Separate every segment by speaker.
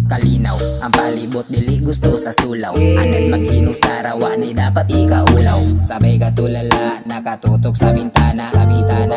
Speaker 1: Kalinaw, ang palibot dili gusto sa sulaw. Anad maghino sa rawa ni dapat ikaulaw. Sabay katulala, nakatutok sa bintana.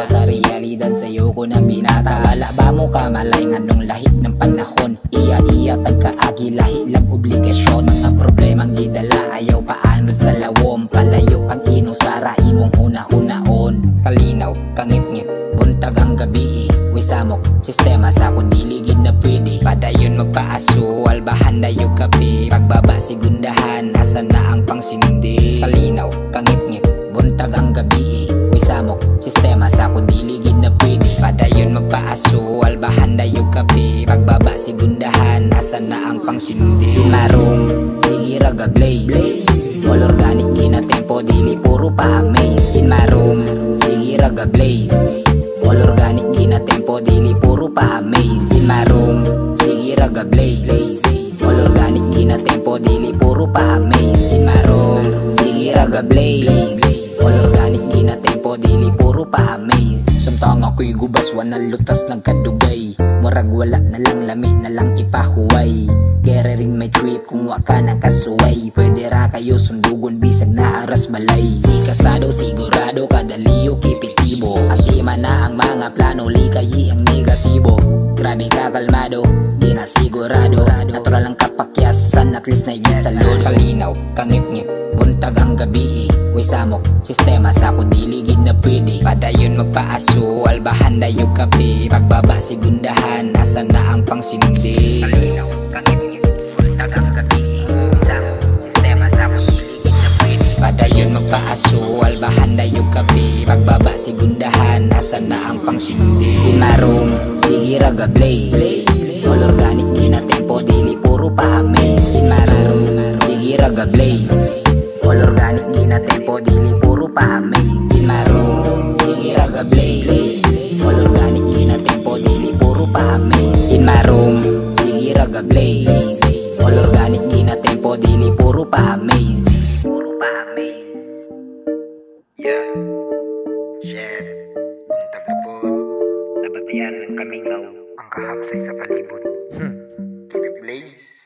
Speaker 1: Sa realidad sa'yo ko nagbinata. Wala ba mo kamalay nganong lahit ng panahon? Iya tagkaagi lahi lang obligasyon. Mga problemang gidala ayaw paano sa lawom. Palayo pag inusara imong huna-hunaon. Kalinaw, kangit-ngit, buntag ang gabi. Wisamok, sistema sa kudiligid na pwede. Padayon magpaaso, albahan na yung kape. Pagbaba sigundahan, nasa na ang pangsindi. Kalinaw, kangit-ngit, buntag ang gabi. Wisamok, sistema sa kudiligid na pwede. Padayon magpaaso, albahan na yung kape. Pagbaba sigundahan, nasa na ang pangsindi. Hinmarong, sige raga blaze. All organic ginatempo, dili puro pa-amaze. Hinmarong, sige raga blaze. All organic ginatempo, dili puro pa-amaze. Hinmarong, sige raga blaze. All organic ginatempo, dili puro pa-amaze. Hinmarong, sige raga blaze. All organic ginatempo, dili puro pa-amaze. Samtang ako'y gubas, wanang lutas nagkadugay. Murag wala na lang, lami na lang ipahuway. Kere rin may trip kung waka ng kasuway. Pwede ra kayo sundugon bisag na aras balay. Di kasado sigurado kadaliyo kipitibo. Atima na ang mga plano, likayi ang negatibo. Grabe ka kalmado, di na sigurado. Natural ang kapakyasan, at least na igisalod. Kalinaw, kangit-ngit, buntag ang gabi. Wisamok, sistema sa kudiligid na pwede. Padayon magpaaso, albahan na yung kape. Pagbaba sigundahan, nasa na ang pangsindi. Kalinaw, kangit-ngit, buntag ang gabi. Wisamok, sistema sa kudiligid na pwede. Padayon magpaaso, albahan na yung kape. Pagbaba sigundahan, nasa na ang pangsindi. Hinmarong, sige raga blaze. All organic ginatempo, dili puro pa-amaze. Hinmarong, sige raga blaze. All organic ginatempo, dili puro pa-amaze. Hinmarong, sige raga blaze. All organic ginatempo, dili puro pa-amaze. Hinmarong, sige raga blaze. All organic ginatempo, dili puro pa-amaze. Puro pa-amaze. Yeah. Shit. Buntag na po. Nabatian ng kamingaw ang kahapsay sa palibot. Keep it blaze.